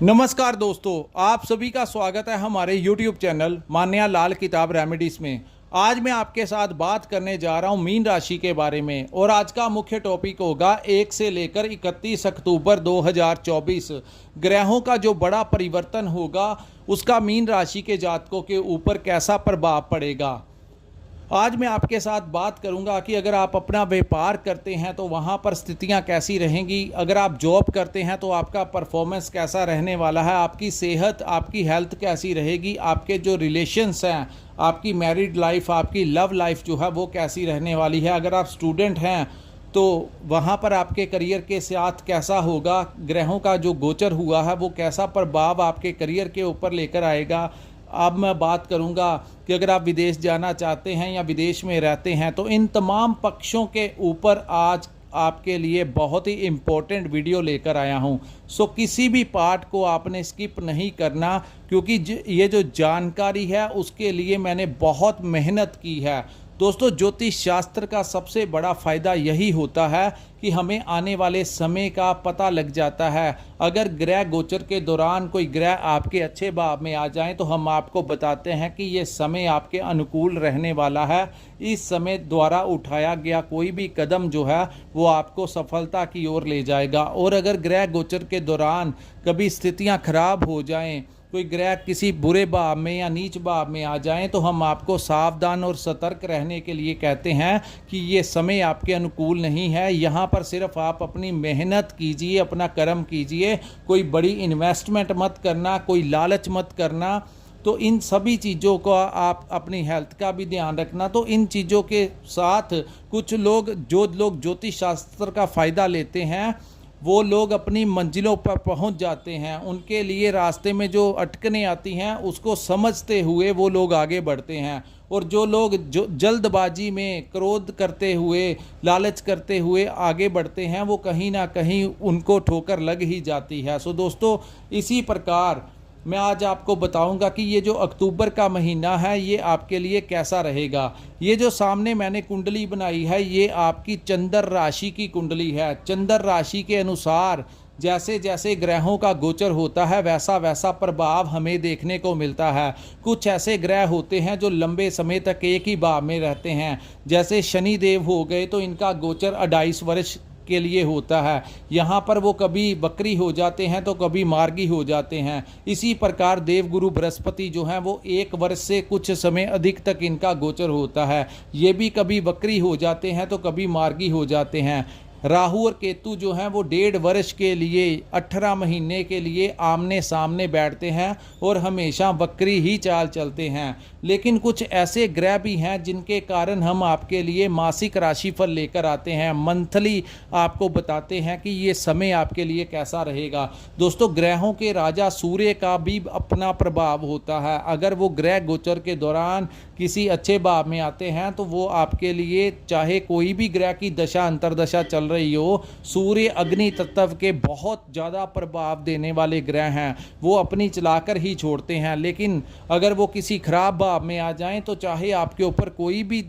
नमस्कार दोस्तों, आप सभी का स्वागत है हमारे YouTube चैनल मान्या लाल किताब रेमेडीज में। आज मैं आपके साथ बात करने जा रहा हूं मीन राशि के बारे में और आज का मुख्य टॉपिक होगा 1 से लेकर 31 अक्टूबर 2024 ग्रहों का जो बड़ा परिवर्तन होगा उसका मीन राशि के जातकों के ऊपर कैसा प्रभाव पड़ेगा। आज मैं आपके साथ बात करूंगा कि अगर आप अपना व्यापार करते हैं तो वहां पर स्थितियां कैसी रहेंगी, अगर आप जॉब करते हैं तो आपका परफॉर्मेंस कैसा रहने वाला है, आपकी सेहत, आपकी हेल्थ कैसी रहेगी, आपके जो रिलेशंस हैं, आपकी मैरिड लाइफ, आपकी लव लाइफ जो है वो कैसी रहने वाली है। अगर आप स्टूडेंट हैं तो वहाँ पर आपके करियर के साथ कैसा होगा, ग्रहों का जो गोचर हुआ है वो कैसा प्रभाव आपके करियर के ऊपर लेकर आएगा। अब मैं बात करूंगा कि अगर आप विदेश जाना चाहते हैं या विदेश में रहते हैं तो इन तमाम पक्षों के ऊपर आज आपके लिए बहुत ही इम्पोर्टेंट वीडियो लेकर आया हूं। सो किसी भी पार्ट को आपने स्किप नहीं करना, क्योंकि ये जो जानकारी है उसके लिए मैंने बहुत मेहनत की है। दोस्तों, ज्योतिष शास्त्र का सबसे बड़ा फ़ायदा यही होता है कि हमें आने वाले समय का पता लग जाता है। अगर ग्रह गोचर के दौरान कोई ग्रह आपके अच्छे भाव में आ जाएं तो हम आपको बताते हैं कि ये समय आपके अनुकूल रहने वाला है। इस समय द्वारा उठाया गया कोई भी कदम जो है वो आपको सफलता की ओर ले जाएगा। और अगर ग्रह गोचर के दौरान कभी स्थितियां खराब हो जाएं, कोई ग्रह किसी बुरे भाव में या नीच भाव में आ जाएं, तो हम आपको सावधान और सतर्क रहने के लिए कहते हैं कि ये समय आपके अनुकूल नहीं है। यहाँ पर सिर्फ आप अपनी मेहनत कीजिए, अपना कर्म कीजिए, कोई बड़ी इन्वेस्टमेंट मत करना, कोई लालच मत करना। तो इन सभी चीज़ों का आप अपनी हेल्थ का भी ध्यान रखना। तो इन चीज़ों के साथ कुछ लोग ज्योतिष शास्त्र का फ़ायदा लेते हैं वो लोग अपनी मंजिलों पर पहुंच जाते हैं। उनके लिए रास्ते में जो अटकनें आती हैं उसको समझते हुए वो लोग आगे बढ़ते हैं। और जो लोग जो जल्दबाजी में क्रोध करते हुए, लालच करते हुए आगे बढ़ते हैं वो कहीं ना कहीं उनको ठोकर लग ही जाती है। सो दोस्तों, इसी प्रकार मैं आज आपको बताऊंगा कि ये जो अक्टूबर का महीना है ये आपके लिए कैसा रहेगा। ये जो सामने मैंने कुंडली बनाई है ये आपकी चंद्र राशि की कुंडली है। चंद्र राशि के अनुसार जैसे जैसे ग्रहों का गोचर होता है वैसा वैसा प्रभाव हमें देखने को मिलता है। कुछ ऐसे ग्रह होते हैं जो लंबे समय तक एक ही भाव में रहते हैं, जैसे शनि देव हो गए तो इनका गोचर 28 वर्ष के लिए होता है। यहाँ पर वो कभी बकरी हो जाते हैं तो कभी मार्गी हो जाते हैं। इसी प्रकार देवगुरु बृहस्पति जो हैं वो 1 वर्ष से कुछ समय अधिक तक इनका गोचर होता है। ये भी कभी बकरी हो जाते हैं तो कभी मार्गी हो जाते हैं। राहु और केतु जो हैं वो 1.5 वर्ष के लिए 18 महीने के लिए आमने सामने बैठते हैं और हमेशा बकरी ही चाल चलते हैं। लेकिन कुछ ऐसे ग्रह भी हैं जिनके कारण हम आपके लिए मासिक राशिफल लेकर आते हैं, मंथली आपको बताते हैं कि ये समय आपके लिए कैसा रहेगा। दोस्तों, ग्रहों के राजा सूर्य का भी अपना प्रभाव होता है। अगर वो ग्रह गोचर के दौरान किसी अच्छे भाव में आते हैं तो वो आपके लिए, चाहे कोई भी ग्रह की दशा अंतरदशा चल रही हो, सूर्य अग्नि तत्व के बहुत ज़्यादा प्रभाव देने वाले ग्रह हैं, वो अपनी चलाकर ही छोड़ते हैं। लेकिन अगर वो किसी खराब भाव में आ जाएं तो चाहे आपके ऊपर कोई भी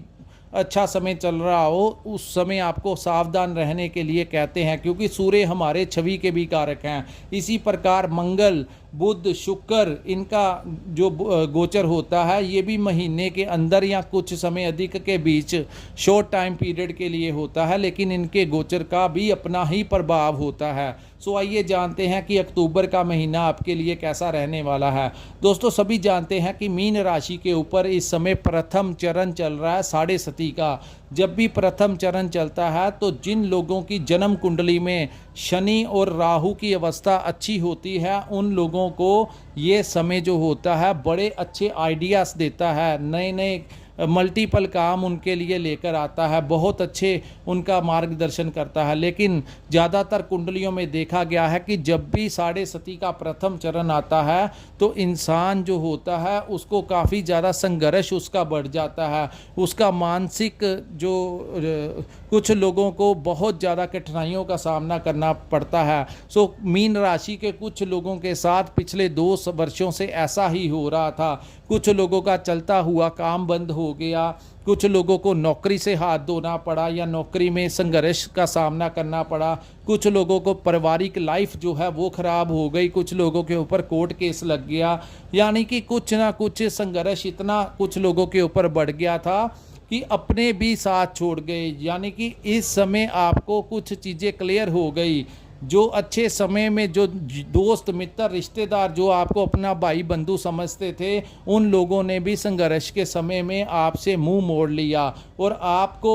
अच्छा समय चल रहा हो, उस समय आपको सावधान रहने के लिए कहते हैं, क्योंकि सूर्य हमारे छवि के भी कारक हैं। इसी प्रकार मंगल, बुध, शुक्र, इनका जो गोचर होता है ये भी महीने के अंदर या कुछ समय अधिक के बीच शॉर्ट टाइम पीरियड के लिए होता है, लेकिन इनके गोचर का भी अपना ही प्रभाव होता है। सो आइए जानते हैं कि अक्टूबर का महीना आपके लिए कैसा रहने वाला है। दोस्तों, सभी जानते हैं कि मीन राशि के ऊपर इस समय प्रथम चरण चल रहा है साढ़े सती का। जब भी प्रथम चरण चलता है तो जिन लोगों की जन्म कुंडली में शनि और राहु की अवस्था अच्छी होती है उन लोगों को ये समय जो होता है बड़े अच्छे आइडियाज़ देता है, नए नए मल्टीपल काम उनके लिए लेकर आता है, बहुत अच्छे उनका मार्गदर्शन करता है। लेकिन ज़्यादातर कुंडलियों में देखा गया है कि जब भी साढ़े सती का प्रथम चरण आता है तो इंसान जो होता है उसको काफ़ी ज़्यादा संघर्ष उसका बढ़ जाता है, उसका मानसिक जो कुछ लोगों को बहुत ज़्यादा कठिनाइयों का सामना करना पड़ता है। सो मीन राशि के कुछ लोगों के साथ पिछले 2 वर्षों से ऐसा ही हो रहा था। कुछ लोगों का चलता हुआ काम बंद हो गया, कुछ लोगों को नौकरी से हाथ धोना पड़ा या नौकरी में संघर्ष का सामना करना पड़ा, कुछ लोगों को पारिवारिक लाइफ जो है वो ख़राब हो गई, कुछ लोगों के ऊपर कोर्ट केस लग गया। यानी कि कुछ ना कुछ संघर्ष इतना कुछ लोगों के ऊपर बढ़ गया था कि अपने भी साथ छोड़ गए। यानी कि इस समय आपको कुछ चीज़ें क्लियर हो गई। जो अच्छे समय में जो दोस्त मित्र रिश्तेदार जो आपको अपना भाई बंधु समझते थे, उन लोगों ने भी संघर्ष के समय में आपसे मुंह मोड़ लिया और आपको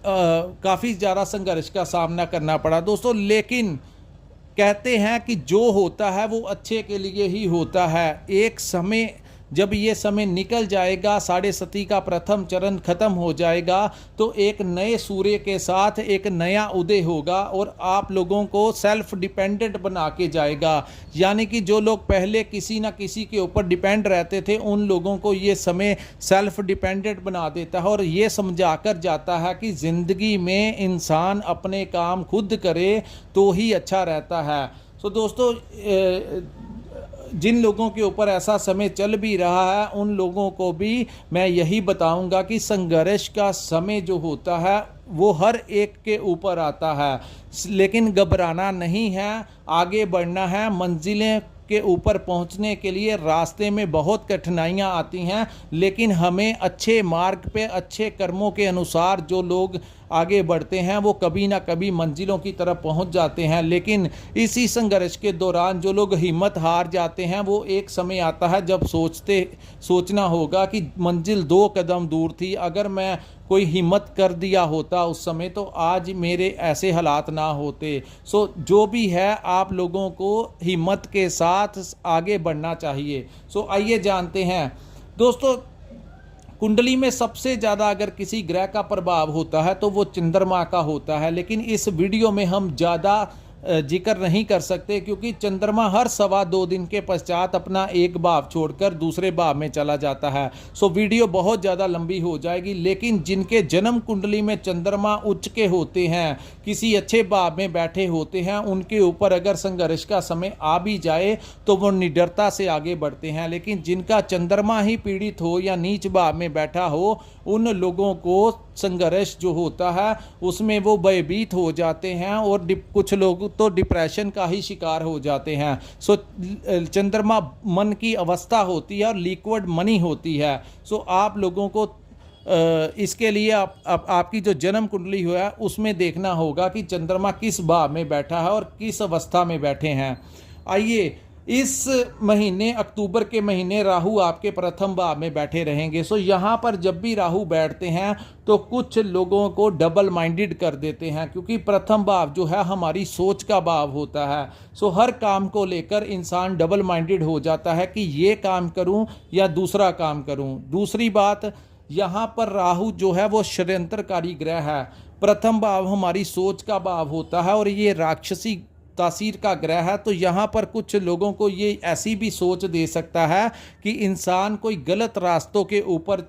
काफ़ी ज़्यादा संघर्ष का सामना करना पड़ा दोस्तों। लेकिन कहते हैं कि जो होता है वो अच्छे के लिए ही होता है। एक समय जब ये समय निकल जाएगा, साढ़े सती का प्रथम चरण खत्म हो जाएगा, तो एक नए सूर्य के साथ एक नया उदय होगा और आप लोगों को सेल्फ डिपेंडेंट बना के जाएगा। यानी कि जो लोग पहले किसी ना किसी के ऊपर डिपेंड रहते थे, उन लोगों को ये समय सेल्फ डिपेंडेंट बना देता है और ये समझा कर जाता है कि ज़िंदगी में इंसान अपने काम खुद करे तो ही अच्छा रहता है। तो दोस्तों, जिन लोगों के ऊपर ऐसा समय चल भी रहा है, उन लोगों को भी मैं यही बताऊंगा कि संघर्ष का समय जो होता है वो हर एक के ऊपर आता है, लेकिन घबराना नहीं है, आगे बढ़ना है। मंजिलें के ऊपर पहुंचने के लिए रास्ते में बहुत कठिनाइयां आती हैं, लेकिन हमें अच्छे मार्ग पे अच्छे कर्मों के अनुसार जो लोग आगे बढ़ते हैं वो कभी ना कभी मंजिलों की तरफ पहुंच जाते हैं। लेकिन इसी संघर्ष के दौरान जो लोग हिम्मत हार जाते हैं, वो एक समय आता है जब सोचना होगा कि मंजिल 2 कदम दूर थी, अगर मैं कोई हिम्मत कर दिया होता उस समय तो आज मेरे ऐसे हालात ना होते। सो जो भी है, आप लोगों को हिम्मत के साथ आगे बढ़ना चाहिए। सो आइए जानते हैं दोस्तों, कुंडली में सबसे ज़्यादा अगर किसी ग्रह का प्रभाव होता है तो वो चंद्रमा का होता है। लेकिन इस वीडियो में हम ज़्यादा जिक्र नहीं कर सकते, क्योंकि चंद्रमा हर 2.25 दिन के पश्चात अपना एक भाव छोड़कर दूसरे भाव में चला जाता है। सो वीडियो बहुत ज़्यादा लंबी हो जाएगी। लेकिन जिनके जन्म कुंडली में चंद्रमा उच्च के होते हैं, किसी अच्छे भाव में बैठे होते हैं, उनके ऊपर अगर संघर्ष का समय आ भी जाए तो वो निडरता से आगे बढ़ते हैं। लेकिन जिनका चंद्रमा ही पीड़ित हो या नीच भाव में बैठा हो, उन लोगों को संघर्ष जो होता है उसमें वो भयभीत हो जाते हैं और कुछ लोग तो डिप्रेशन का ही शिकार हो जाते हैं। सो चंद्रमा मन की अवस्था होती है और लिक्विड मनी होती है। सो आप लोगों को इसके लिए आपकी जो जन्म कुंडली हुआ है उसमें देखना होगा कि चंद्रमा किस भाव में बैठा है और किस अवस्था में बैठे हैं। आइए, इस महीने अक्टूबर के महीने राहु आपके प्रथम भाव में बैठे रहेंगे। सो यहाँ पर जब भी राहु बैठते हैं तो कुछ लोगों को डबल माइंडेड कर देते हैं, क्योंकि प्रथम भाव जो है हमारी सोच का भाव होता है। सो हर काम को लेकर इंसान डबल माइंडेड हो जाता है कि ये काम करूं या दूसरा काम करूं। दूसरी बात, यहाँ पर राहु जो है वो षड्यंत्रकारी ग्रह है। प्रथम भाव हमारी सोच का भाव होता है और ये राक्षसी तासीर का ग्रह है। तो यहाँ पर कुछ लोगों को ये ऐसी भी सोच दे सकता है कि इंसान कोई गलत रास्तों के ऊपर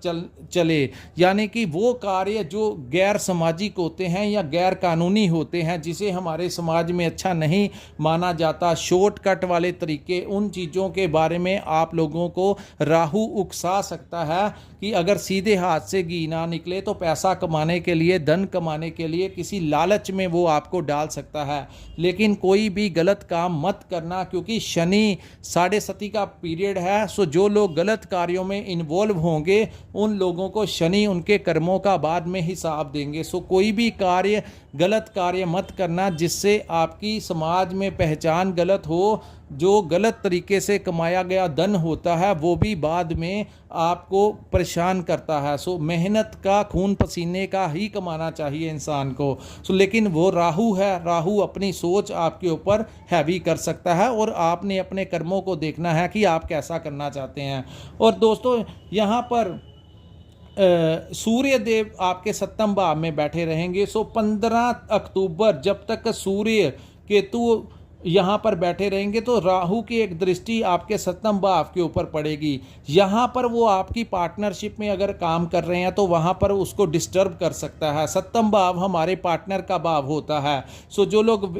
चले, यानी कि वो कार्य जो गैर सामाजिक होते हैं या गैर कानूनी होते हैं, जिसे हमारे समाज में अच्छा नहीं माना जाता, शॉर्टकट वाले तरीके, उन चीज़ों के बारे में आप लोगों को राहु उकसा सकता है कि अगर सीधे हाथ से घी ना निकले तो पैसा कमाने के लिए, धन कमाने के लिए किसी लालच में वो आपको डाल सकता है। लेकिन कोई भी गलत काम मत करना, क्योंकि शनि 6.5 का पीरियड है। सो जो लोग गलत कार्यों में इन्वॉल्व होंगे, उन लोगों को शनि उनके कर्मों का बाद में हिसाब देंगे। सो कोई भी कार्य, गलत कार्य मत करना जिससे आपकी समाज में पहचान गलत हो। जो गलत तरीके से कमाया गया धन होता है वो भी बाद में आपको परेशान करता है। सो मेहनत का, खून पसीने का ही कमाना चाहिए इंसान को। सो लेकिन वो राहु है, राहु अपनी सोच आपके ऊपर हैवी कर सकता है और आपने अपने कर्मों को देखना है कि आप कैसा करना चाहते हैं। और दोस्तों, यहाँ पर सूर्य देव आपके 7वें भाव में बैठे रहेंगे। सो 15 अक्टूबर जब तक सूर्य केतु यहाँ पर बैठे रहेंगे तो राहु की एक दृष्टि आपके सप्तम भाव के ऊपर पड़ेगी। यहाँ पर वो आपकी पार्टनरशिप में अगर काम कर रहे हैं तो वहाँ पर उसको डिस्टर्ब कर सकता है। सप्तम भाव हमारे पार्टनर का भाव होता है। सो जो लोग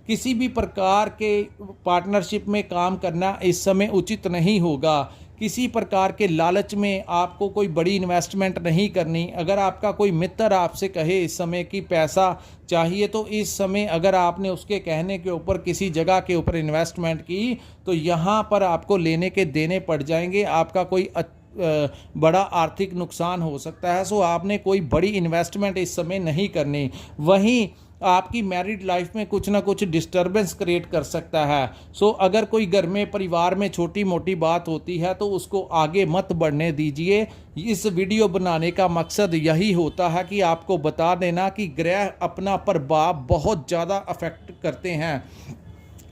किसी भी प्रकार के पार्टनरशिप में काम करना इस समय उचित नहीं होगा। किसी प्रकार के लालच में आपको कोई बड़ी इन्वेस्टमेंट नहीं करनी। अगर आपका कोई मित्र आपसे कहे इस समय कि पैसा चाहिए, तो इस समय अगर आपने उसके कहने के ऊपर किसी जगह के ऊपर इन्वेस्टमेंट की तो यहाँ पर आपको लेने के देने पड़ जाएंगे। आपका कोई बड़ा आर्थिक नुकसान हो सकता है। सो आपने कोई बड़ी इन्वेस्टमेंट इस समय नहीं करनी। वहीं आपकी मैरिड लाइफ में कुछ ना कुछ डिस्टरबेंस क्रिएट कर सकता है। सो अगर कोई घर में परिवार में छोटी मोटी बात होती है तो उसको आगे मत बढ़ने दीजिए। इस वीडियो बनाने का मकसद यही होता है कि आपको बता देना कि ग्रह अपना प्रभाव बहुत ज़्यादा अफेक्ट करते हैं।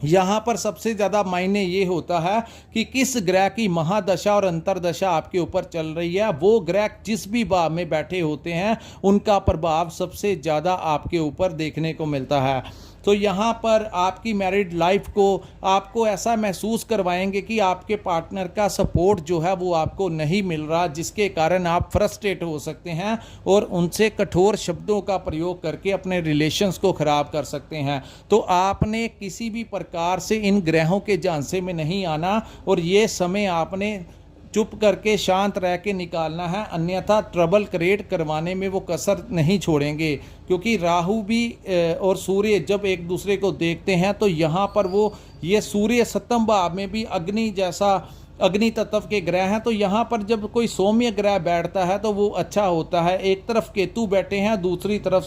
यहाँ पर सबसे ज़्यादा मायने ये होता है कि किस ग्रह की महादशा और अंतरदशा आपके ऊपर चल रही है। वो ग्रह जिस भी भाव में बैठे होते हैं उनका प्रभाव सबसे ज़्यादा आपके ऊपर देखने को मिलता है। तो यहाँ पर आपकी मैरिड लाइफ को आपको ऐसा महसूस करवाएंगे कि आपके पार्टनर का सपोर्ट जो है वो आपको नहीं मिल रहा, जिसके कारण आप फ्रस्ट्रेट हो सकते हैं और उनसे कठोर शब्दों का प्रयोग करके अपने रिलेशंस को ख़राब कर सकते हैं। तो आपने किसी भी प्रकार से इन ग्रहों के झांसे में नहीं आना और ये समय आपने चुप करके शांत रह के निकालना है, अन्यथा ट्रबल क्रिएट करवाने में वो कसर नहीं छोड़ेंगे। क्योंकि राहु भी और सूर्य जब एक दूसरे को देखते हैं तो यहाँ पर वो ये सूर्य सप्तम भाव में भी अग्नि जैसा अग्नि तत्व के ग्रह हैं। तो यहाँ पर जब कोई सौम्य ग्रह बैठता है तो वो अच्छा होता है। एक तरफ केतु बैठे हैं, दूसरी तरफ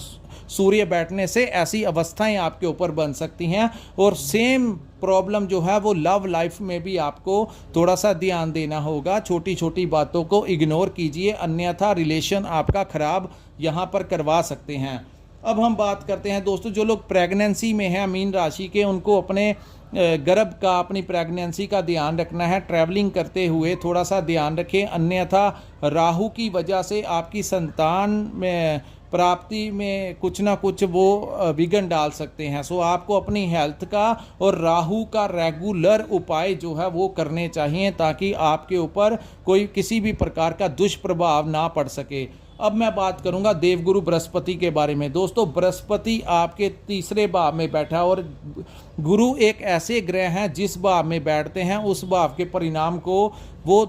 सूर्य बैठने से ऐसी अवस्थाएं आपके ऊपर बन सकती हैं। और सेम प्रॉब्लम जो है वो लव लाइफ में भी आपको थोड़ा सा ध्यान देना होगा। छोटी छोटी बातों को इग्नोर कीजिए, अन्यथा रिलेशन आपका खराब यहाँ पर करवा सकते हैं। अब हम बात करते हैं दोस्तों, जो लोग प्रेगनेंसी में हैं मीन राशि के, उनको अपने गर्भ का, अपनी प्रेगनेंसी का ध्यान रखना है। ट्रैवलिंग करते हुए थोड़ा सा ध्यान रखें, अन्यथा राहु की वजह से आपकी संतान में प्राप्ति में कुछ ना कुछ वो विघ्न डाल सकते हैं। सो आपको अपनी हेल्थ का और राहु का रेगुलर उपाय जो है वो करने चाहिए ताकि आपके ऊपर कोई किसी भी प्रकार का दुष्प्रभाव ना पड़ सके। अब मैं बात करूंगा देवगुरु बृहस्पति के बारे में। दोस्तों, बृहस्पति आपके तीसरे भाव में बैठा और गुरु एक ऐसे ग्रह हैं जिस भाव में बैठते हैं उस भाव के परिणाम को वो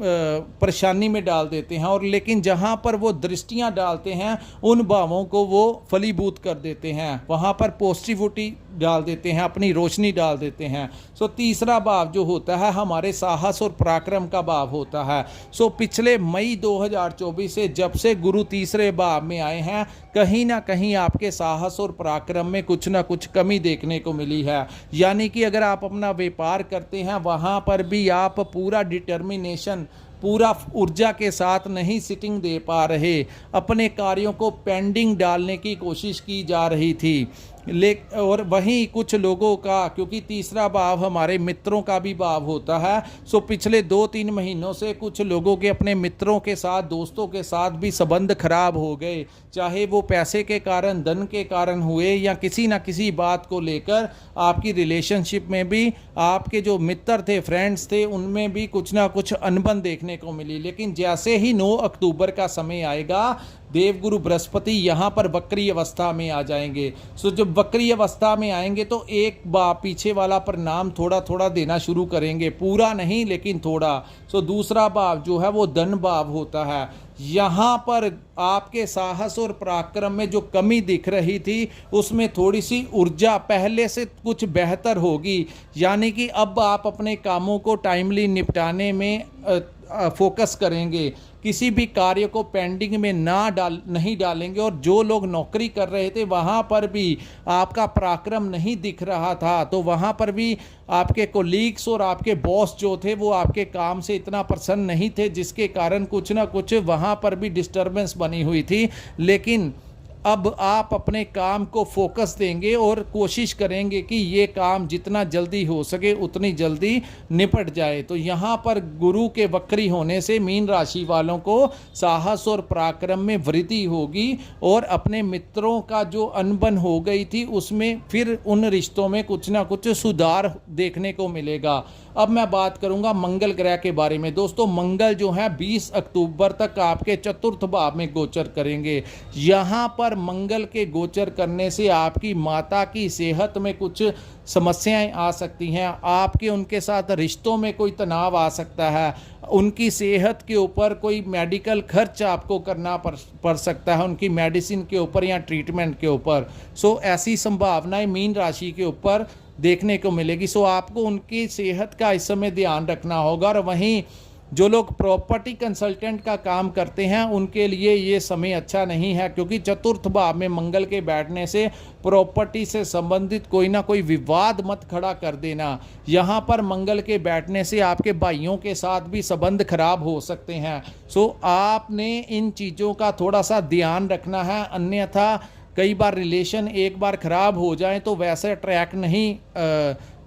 परेशानी में डाल देते हैं, और लेकिन जहां पर वो दृष्टियां डालते हैं उन भावों को वो फलीभूत कर देते हैं, वहां पर पॉजिटिविटी डाल देते हैं, अपनी रोशनी डाल देते हैं। सो तीसरा भाव जो होता है हमारे साहस और पराक्रम का भाव होता है। सो पिछले मई 2024 से जब से गुरु तीसरे भाव में आए हैं, कहीं ना कहीं आपके साहस और पराक्रम में कुछ ना कुछ कमी देखने को मिली है। यानी कि अगर आप अपना व्यापार करते हैं वहाँ पर भी आप पूरा डिटर्मिनेशन, पूरा ऊर्जा के साथ नहीं सिटिंग दे पा रहे, अपने कार्यों को पेंडिंग डालने की कोशिश की जा रही थी। और वहीं कुछ लोगों का, क्योंकि तीसरा भाव हमारे मित्रों का भी भाव होता है, सो पिछले 2-3 महीनों से कुछ लोगों के अपने मित्रों के साथ, दोस्तों के साथ भी संबंध खराब हो गए, चाहे वो पैसे के कारण, धन के कारण हुए या किसी ना किसी बात को लेकर आपकी रिलेशनशिप में भी आपके जो मित्र थे, फ्रेंड्स थे, उनमें भी कुछ ना कुछ अनबन देखने को मिली। लेकिन जैसे ही 9 अक्टूबर का समय आएगा, देवगुरु बृहस्पति यहाँ पर वक्री अवस्था में आ जाएंगे। सो जब वक्री अवस्था में आएंगे तो एक पीछे वाला परिणाम थोड़ा थोड़ा देना शुरू करेंगे, पूरा नहीं लेकिन थोड़ा। सो दूसरा भाव जो है वो धन भाव होता है। यहाँ पर आपके साहस और पराक्रम में जो कमी दिख रही थी उसमें थोड़ी सी ऊर्जा पहले से कुछ बेहतर होगी। यानी कि अब आप अपने कामों को टाइमली निपटाने में फोकस करेंगे, किसी भी कार्य को पेंडिंग में नहीं डालेंगे। और जो लोग नौकरी कर रहे थे वहाँ पर भी आपका पराक्रम नहीं दिख रहा था, तो वहाँ पर भी आपके कोलीग्स और आपके बॉस जो थे वो आपके काम से इतना प्रसन्न नहीं थे, जिसके कारण कुछ ना कुछ वहाँ पर भी डिस्टर्बेंस बनी हुई थी। लेकिन अब आप अपने काम को फोकस देंगे और कोशिश करेंगे कि ये काम जितना जल्दी हो सके उतनी जल्दी निपट जाए। तो यहाँ पर गुरु के वक्री होने से मीन राशि वालों को साहस और पराक्रम में वृद्धि होगी और अपने मित्रों का जो अनबन हो गई थी उसमें फिर उन रिश्तों में कुछ ना कुछ सुधार देखने को मिलेगा। अब मैं बात करूंगा मंगल ग्रह के बारे में। दोस्तों, मंगल जो है 20 अक्टूबर तक आपके चतुर्थ भाव में गोचर करेंगे। यहाँ पर मंगल के गोचर करने से आपकी माता की सेहत में कुछ समस्याएं आ सकती हैं। आपके उनके साथ रिश्तों में कोई तनाव आ सकता है। उनकी सेहत के ऊपर कोई मेडिकल खर्च आपको करना पड़ सकता है, उनकी मेडिसिन के ऊपर या ट्रीटमेंट के ऊपर। सो ऐसी संभावनाएं मीन राशि के ऊपर देखने को मिलेगी। सो आपको उनकी सेहत का इस समय ध्यान रखना होगा। और वहीं जो लोग प्रॉपर्टी कंसल्टेंट का काम करते हैं उनके लिए ये समय अच्छा नहीं है, क्योंकि चतुर्थ भाव में मंगल के बैठने से प्रॉपर्टी से संबंधित कोई ना कोई विवाद मत खड़ा कर देना। यहाँ पर मंगल के बैठने से आपके भाइयों के साथ भी संबंध खराब हो सकते हैं। सो आपने इन चीज़ों का थोड़ा सा ध्यान रखना है, अन्यथा कई बार रिलेशन एक बार ख़राब हो जाए तो वैसे ट्रैक नहीं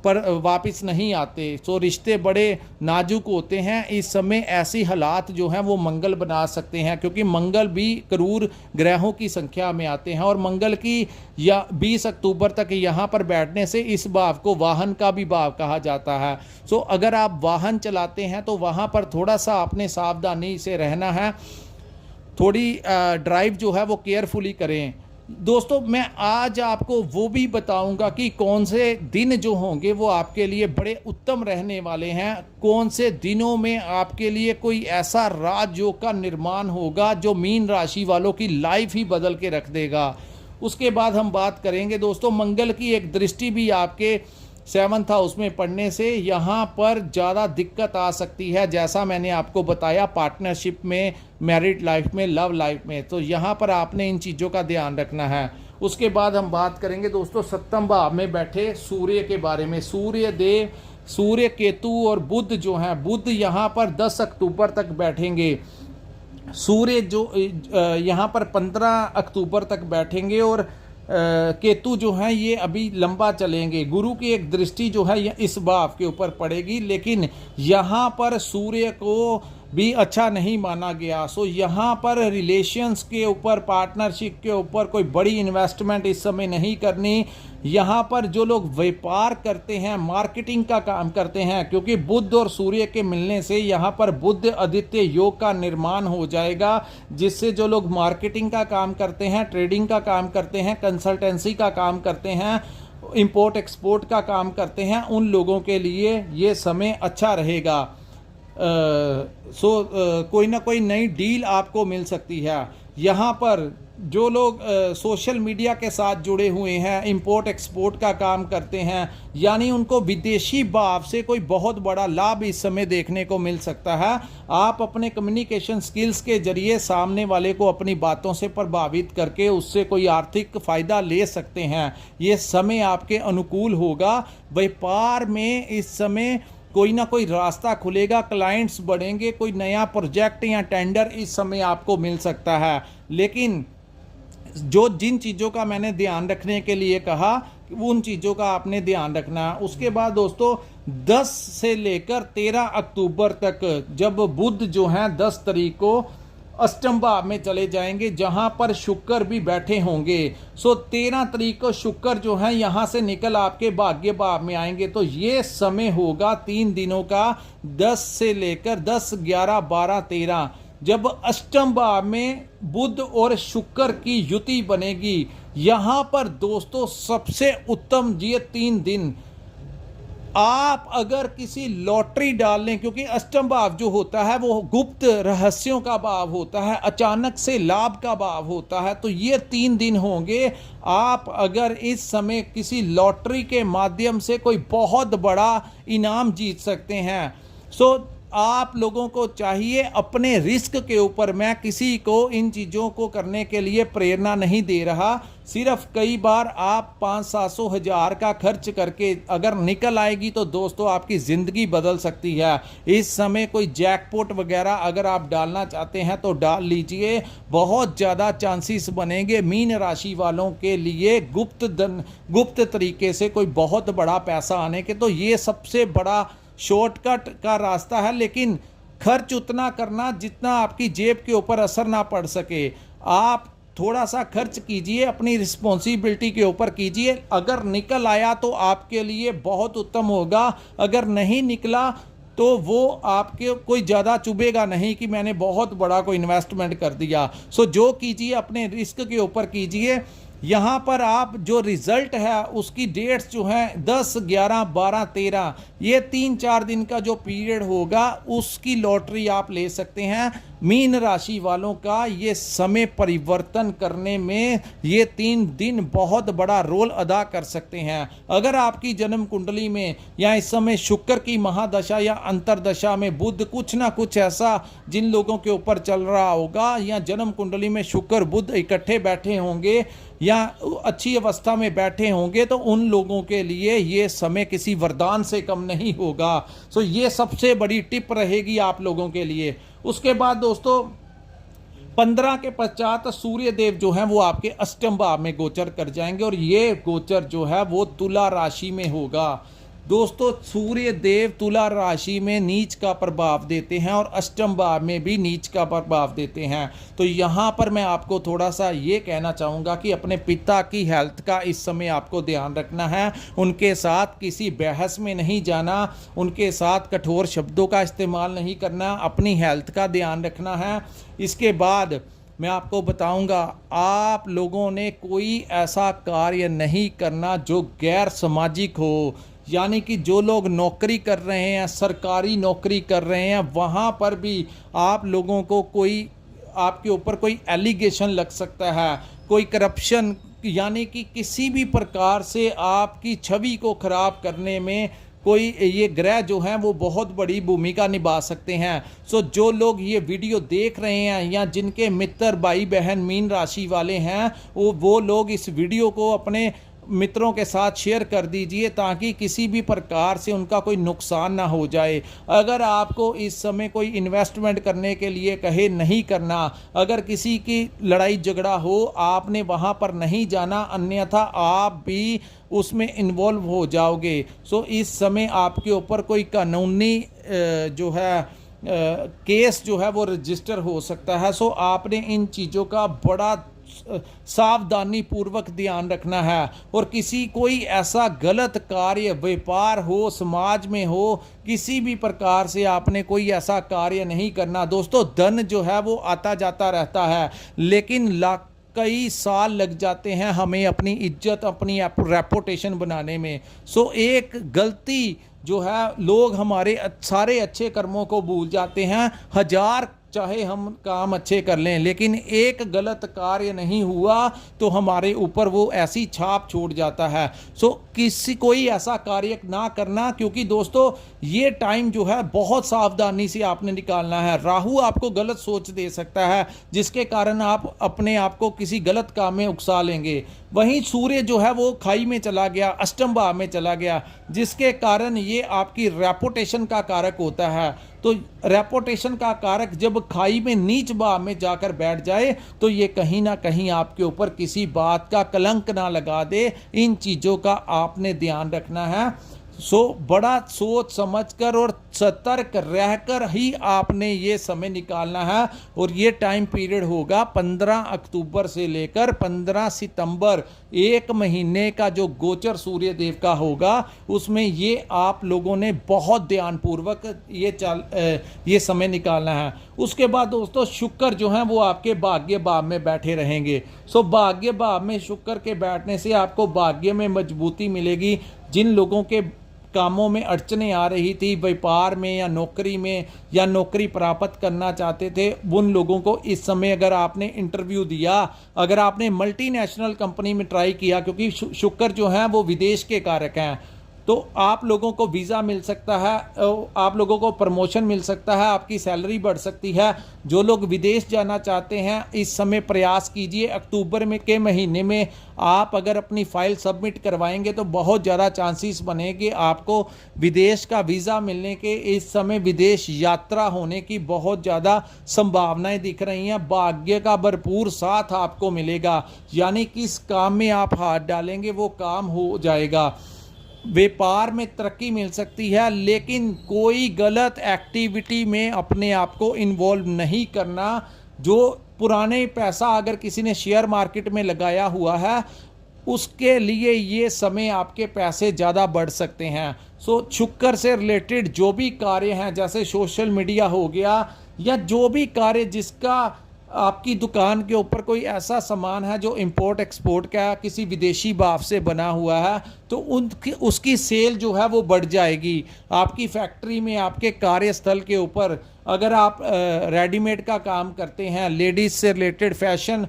पर वापस नहीं आते। सो रिश्ते बड़े नाजुक होते हैं। इस समय ऐसी हालात जो हैं वो मंगल बना सकते हैं, क्योंकि मंगल भी क्रूर ग्रहों की संख्या में आते हैं। और मंगल की या 20 अक्टूबर तक यहाँ पर बैठने से इस भाव को वाहन का भी भाव कहा जाता है। सो अगर आप वाहन चलाते हैं तो वहाँ पर थोड़ा सा आपने सावधानी से रहना है, थोड़ी ड्राइव जो है वो केयरफुली करें। दोस्तों, मैं आज आपको वो भी बताऊंगा कि कौन से दिन जो होंगे वो आपके लिए बड़े उत्तम रहने वाले हैं। कौन से दिनों में आपके लिए कोई ऐसा राजयोग का निर्माण होगा जो मीन राशि वालों की लाइफ ही बदल के रख देगा। उसके बाद हम बात करेंगे दोस्तों, मंगल की एक दृष्टि भी आपके 7th हाउस में पढ़ने से यहाँ पर ज़्यादा दिक्कत आ सकती है, जैसा मैंने आपको बताया पार्टनरशिप में, मैरिड लाइफ में, लव लाइफ में। तो यहाँ पर आपने इन चीज़ों का ध्यान रखना है। उसके बाद हम बात करेंगे दोस्तों 7वें भाव में बैठे सूर्य के बारे में। सूर्य देव, सूर्य, केतु और बुध जो हैं, बुध यहाँ पर 10 अक्टूबर तक बैठेंगे। सूर्य जो यहाँ पर 15 अक्टूबर तक बैठेंगे और केतु जो हैं ये अभी लंबा चलेंगे। गुरु की एक दृष्टि जो है इस भाव के ऊपर पड़ेगी, लेकिन यहाँ पर सूर्य को भी अच्छा नहीं माना गया। सो यहाँ पर रिलेशंस के ऊपर, पार्टनरशिप के ऊपर कोई बड़ी इन्वेस्टमेंट इस समय नहीं करनी। यहाँ पर जो लोग व्यापार करते हैं, मार्केटिंग का काम करते हैं, क्योंकि बुध और सूर्य के मिलने से यहाँ पर बुध आदित्य योग का निर्माण हो जाएगा, जिससे जो लोग मार्केटिंग का काम करते हैं, ट्रेडिंग का काम करते हैं, कंसल्टेंसी का काम करते हैं, इंपोर्ट एक्सपोर्ट का काम करते हैं, उन लोगों के लिए ये समय अच्छा रहेगा। कोई ना कोई नई डील आपको मिल सकती है। यहाँ पर जो लोग सोशल मीडिया के साथ जुड़े हुए हैं, इंपोर्ट एक्सपोर्ट का काम करते हैं, यानी उनको विदेशी भाव से कोई बहुत बड़ा लाभ इस समय देखने को मिल सकता है। आप अपने कम्युनिकेशन स्किल्स के जरिए सामने वाले को अपनी बातों से प्रभावित करके उससे कोई आर्थिक फ़ायदा ले सकते हैं। ये समय आपके अनुकूल होगा। व्यापार में इस समय कोई ना कोई रास्ता खुलेगा, क्लाइंट्स बढ़ेंगे, कोई नया प्रोजेक्ट या टेंडर इस समय आपको मिल सकता है। लेकिन जिन चीज़ों का मैंने ध्यान रखने के लिए कहा, उन चीज़ों का आपने ध्यान रखना है। उसके बाद दोस्तों 10 से लेकर 13 अक्टूबर तक, जब बुध जो हैं 10 तारीख को अष्टम भाव में चले जाएंगे, जहां पर शुक्र भी बैठे होंगे। 13 तारीख को शुक्र जो है यहां से निकल आपके भाग्य भाव में आएंगे। तो ये समय होगा 3 दिनों का, 10 से लेकर 10, 11, 12, 13, जब अष्टम भाव में बुध और शुक्र की युति बनेगी। यहां पर दोस्तों सबसे उत्तम ये 3 दिन, आप अगर किसी लॉटरी डाल लें, क्योंकि अष्टम भाव जो होता है वो गुप्त रहस्यों का भाव होता है, अचानक से लाभ का भाव होता है, तो ये 3 दिन होंगे। आप अगर इस समय किसी लॉटरी के माध्यम से कोई बहुत बड़ा इनाम जीत सकते हैं। आप लोगों को चाहिए अपने रिस्क के ऊपर, मैं किसी को इन चीज़ों को करने के लिए प्रेरणा नहीं दे रहा, सिर्फ कई बार आप 500-700 हज़ार का खर्च करके अगर निकल आएगी तो दोस्तों आपकी ज़िंदगी बदल सकती है। इस समय कोई जैकपॉट वगैरह अगर आप डालना चाहते हैं तो डाल लीजिए, बहुत ज़्यादा चांसेस बनेंगे मीन राशि वालों के लिए गुप्त तरीके से कोई बहुत बड़ा पैसा आने के। तो ये सबसे बड़ा शॉर्टकट का रास्ता है, लेकिन खर्च उतना करना जितना आपकी जेब के ऊपर असर ना पड़ सके। आप थोड़ा सा खर्च कीजिए, अपनी रिस्पॉन्सिबिलिटी के ऊपर कीजिए, अगर निकल आया तो आपके लिए बहुत उत्तम होगा, अगर नहीं निकला तो वो आपके कोई ज़्यादा चुभेगा नहीं कि मैंने बहुत बड़ा कोई इन्वेस्टमेंट कर दिया। सो जो कीजिए अपने रिस्क के ऊपर कीजिए। यहाँ पर आप जो रिज़ल्ट है उसकी डेट्स जो हैं 10, 11, 12, 13, ये 3-4 दिन का जो पीरियड होगा उसकी लॉटरी आप ले सकते हैं। मीन राशि वालों का ये समय परिवर्तन करने में ये 3 दिन बहुत बड़ा रोल अदा कर सकते हैं। अगर आपकी जन्म कुंडली में या इस समय शुक्र की महादशा या अंतरदशा में बुध कुछ ना कुछ ऐसा जिन लोगों के ऊपर चल रहा होगा, या जन्म कुंडली में शुक्र बुध इकट्ठे बैठे होंगे या अच्छी अवस्था में बैठे होंगे, तो उन लोगों के लिए ये समय किसी वरदान से कम नहीं होगा। सो ये सबसे बड़ी टिप रहेगी आप लोगों के लिए। उसके बाद दोस्तों 15 के पश्चात सूर्य देव जो हैं वो आपके अष्टम भाव में गोचर कर जाएंगे, और ये गोचर जो है वो तुला राशि में होगा। दोस्तों सूर्य देव तुला राशि में नीच का प्रभाव देते हैं और अष्टम भाव में भी नीच का प्रभाव देते हैं। तो यहाँ पर मैं आपको थोड़ा सा ये कहना चाहूँगा कि अपने पिता की हेल्थ का इस समय आपको ध्यान रखना है, उनके साथ किसी बहस में नहीं जाना, उनके साथ कठोर शब्दों का इस्तेमाल नहीं करना, अपनी हेल्थ का ध्यान रखना है। इसके बाद मैं आपको बताऊंगा, आप लोगों ने कोई ऐसा कार्य नहीं करना जो गैर सामाजिक हो, यानी कि जो लोग नौकरी कर रहे हैं, सरकारी नौकरी कर रहे हैं, वहाँ पर भी आप लोगों को कोई आपके ऊपर कोई एलिगेशन लग सकता है, कोई करप्शन, यानी कि किसी भी प्रकार से आपकी छवि को खराब करने में कोई ये ग्रह जो हैं वो बहुत बड़ी भूमिका निभा सकते हैं। सो जो लोग ये वीडियो देख रहे हैं या जिनके मित्र भाई बहन मीन राशि वाले हैं, वो लोग इस वीडियो को अपने मित्रों के साथ शेयर कर दीजिए ताकि किसी भी प्रकार से उनका कोई नुकसान ना हो जाए। अगर आपको इस समय कोई इन्वेस्टमेंट करने के लिए कहे नहीं करना, अगर किसी की लड़ाई झगड़ा हो आपने वहाँ पर नहीं जाना, अन्यथा आप भी उसमें इन्वॉल्व हो जाओगे। सो इस समय आपके ऊपर कोई कानूनी जो है केस जो है वो रजिस्टर हो सकता है। सो आपने इन चीज़ों का बड़ा सावधानी पूर्वक ध्यान रखना है, और किसी कोई ऐसा गलत कार्य व्यापार हो, समाज में हो, किसी भी प्रकार से आपने कोई ऐसा कार्य नहीं करना। दोस्तों धन जो है वो आता जाता रहता है, लेकिन कई साल लग जाते हैं हमें अपनी इज्जत, अपनी रेपुटेशन बनाने में। सो एक गलती जो है, लोग हमारे सारे अच्छे कर्मों को भूल जाते हैं। हजार चाहे हम काम अच्छे कर लें, लेकिन एक गलत कार्य नहीं हुआ तो हमारे ऊपर वो ऐसी छाप छोड़ जाता है। सो कोई ऐसा कार्य ना करना, क्योंकि दोस्तों ये टाइम जो है बहुत सावधानी से आपने निकालना है। राहु आपको गलत सोच दे सकता है, जिसके कारण आप अपने आप को किसी गलत काम में उकसा लेंगे। वहीं सूर्य जो है वो खाई में चला गया, अष्टम भाव में चला गया, जिसके कारण ये आपकी रेपुटेशन का कारक होता है। तो रेपुटेशन का कारक जब खाई में नीच भाव में जाकर बैठ जाए तो ये कहीं ना कहीं आपके ऊपर किसी बात का कलंक ना लगा दे। इन चीज़ों का आपने ध्यान रखना है। सो बड़ा सोच समझकर और सतर्क रहकर ही आपने ये समय निकालना है, और ये टाइम पीरियड होगा 15 अक्टूबर से लेकर 15 सितंबर, एक महीने का जो गोचर सूर्य देव का होगा, उसमें ये आप लोगों ने बहुत ध्यानपूर्वक ये समय निकालना है। उसके बाद दोस्तों शुक्र जो हैं वो आपके भाग्य भाव में बैठे रहेंगे। सो भाग्य भाव में शुक्र के बैठने से आपको भाग्य में मजबूती मिलेगी। जिन लोगों के कामों में अड़चने आ रही थी, व्यापार में या नौकरी में, या नौकरी प्राप्त करना चाहते थे, उन लोगों को इस समय अगर आपने इंटरव्यू दिया, अगर आपने मल्टीनेशनल कंपनी में ट्राई किया, क्योंकि शुक्र जो है वो विदेश के कारक हैं, तो आप लोगों को वीज़ा मिल सकता है, आप लोगों को प्रमोशन मिल सकता है, आपकी सैलरी बढ़ सकती है। जो लोग विदेश जाना चाहते हैं इस समय प्रयास कीजिए। अक्टूबर में के महीने में आप अगर अपनी फ़ाइल सबमिट करवाएंगे तो बहुत ज़्यादा चांसेस बनेंगे आपको विदेश का वीज़ा मिलने के। इस समय विदेश यात्रा होने की बहुत ज़्यादा संभावनाएं दिख रही हैं। भाग्य का भरपूर साथ आपको मिलेगा, यानी किस काम में आप हाथ डालेंगे वो काम हो जाएगा। व्यापार में तरक्की मिल सकती है, लेकिन कोई गलत एक्टिविटी में अपने आप को इन्वॉल्व नहीं करना। जो पुराने पैसा अगर किसी ने शेयर मार्केट में लगाया हुआ है उसके लिए ये समय आपके पैसे ज़्यादा बढ़ सकते हैं। शुक्र से रिलेटेड जो भी कार्य हैं, जैसे सोशल मीडिया हो गया या जो भी कार्य जिसका आपकी दुकान के ऊपर कोई ऐसा सामान है जो इंपोर्ट एक्सपोर्ट का किसी विदेशी भाव से बना हुआ है, तो उसकी सेल जो है वो बढ़ जाएगी। आपकी फैक्ट्री में, आपके कार्यस्थल के ऊपर अगर आप रेडीमेड का काम करते हैं, लेडीज़ से रिलेटेड, फैशन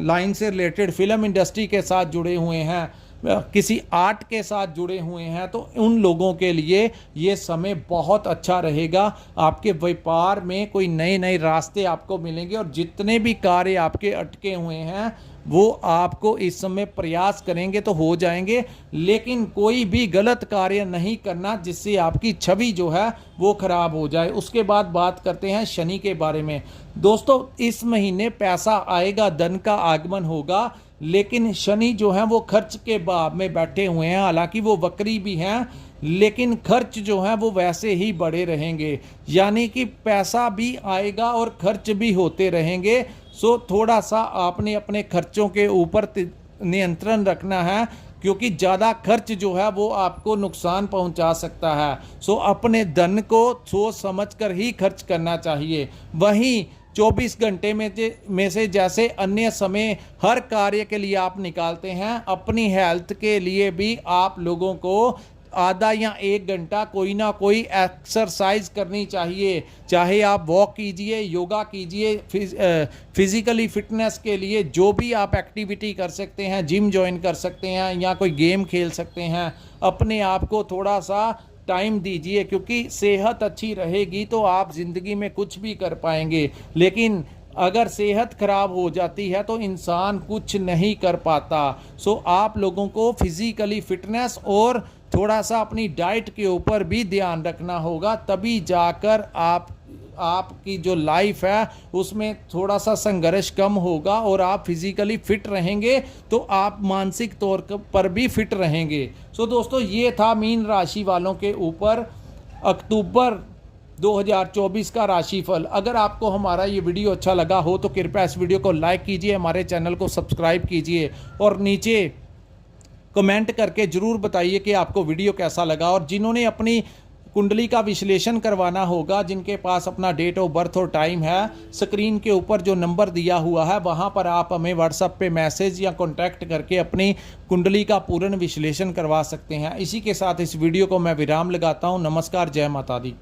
लाइन से रिलेटेड, फिल्म इंडस्ट्री के साथ जुड़े हुए हैं, किसी आर्ट के साथ जुड़े हुए हैं, तो उन लोगों के लिए ये समय बहुत अच्छा रहेगा। आपके व्यापार में कोई नए नए रास्ते आपको मिलेंगे और जितने भी कार्य आपके अटके हुए हैं वो आपको इस समय प्रयास करेंगे तो हो जाएंगे। लेकिन कोई भी गलत कार्य नहीं करना जिससे आपकी छवि जो है वो खराब हो जाए। उसके बाद बात करते हैं शनि के बारे में। दोस्तों, इस महीने पैसा आएगा, धन का आगमन होगा, लेकिन शनि जो है वो खर्च के भाव में बैठे हुए हैं। हालांकि वो वक्री भी हैं, लेकिन खर्च जो है वो वैसे ही बढ़े रहेंगे, यानी कि पैसा भी आएगा और खर्च भी होते रहेंगे। थोड़ा सा आपने अपने खर्चों के ऊपर नियंत्रण रखना है, क्योंकि ज़्यादा खर्च जो है वो आपको नुकसान पहुंचा सकता है। अपने धन को सोच समझ कर ही खर्च करना चाहिए। वहीं 24 घंटे में से जैसे अन्य समय हर कार्य के लिए आप निकालते हैं, अपनी हेल्थ के लिए भी आप लोगों को आधा या 1 घंटा कोई ना कोई एक्सरसाइज करनी चाहिए। चाहे आप वॉक कीजिए, योगा कीजिए, फिजिकली फिटनेस के लिए जो भी आप एक्टिविटी कर सकते हैं, जिम ज्वाइन कर सकते हैं या कोई गेम खेल सकते हैं। अपने आप को थोड़ा सा टाइम दीजिए, क्योंकि सेहत अच्छी रहेगी तो आप ज़िंदगी में कुछ भी कर पाएंगे। लेकिन अगर सेहत खराब हो जाती है तो इंसान कुछ नहीं कर पाता। आप लोगों को फिजिकली फिटनेस और थोड़ा सा अपनी डाइट के ऊपर भी ध्यान रखना होगा, तभी जाकर आपकी जो लाइफ है उसमें थोड़ा सा संघर्ष कम होगा और आप फिजिकली फिट रहेंगे तो आप मानसिक तौर पर भी फिट रहेंगे। दोस्तों, ये था मीन राशि वालों के ऊपर अक्टूबर 2024 का राशिफल। अगर आपको हमारा ये वीडियो अच्छा लगा हो तो कृपया इस वीडियो को लाइक कीजिए, हमारे चैनल को सब्सक्राइब कीजिए और नीचे कमेंट करके ज़रूर बताइए कि आपको वीडियो कैसा लगा। और जिन्होंने अपनी कुंडली का विश्लेषण करवाना होगा, जिनके पास अपना डेट ऑफ बर्थ और टाइम है, स्क्रीन के ऊपर जो नंबर दिया हुआ है वहां पर आप हमें व्हाट्सएप पे मैसेज या कॉन्टैक्ट करके अपनी कुंडली का पूर्ण विश्लेषण करवा सकते हैं। इसी के साथ इस वीडियो को मैं विराम लगाता हूं। नमस्कार, जय माता दी।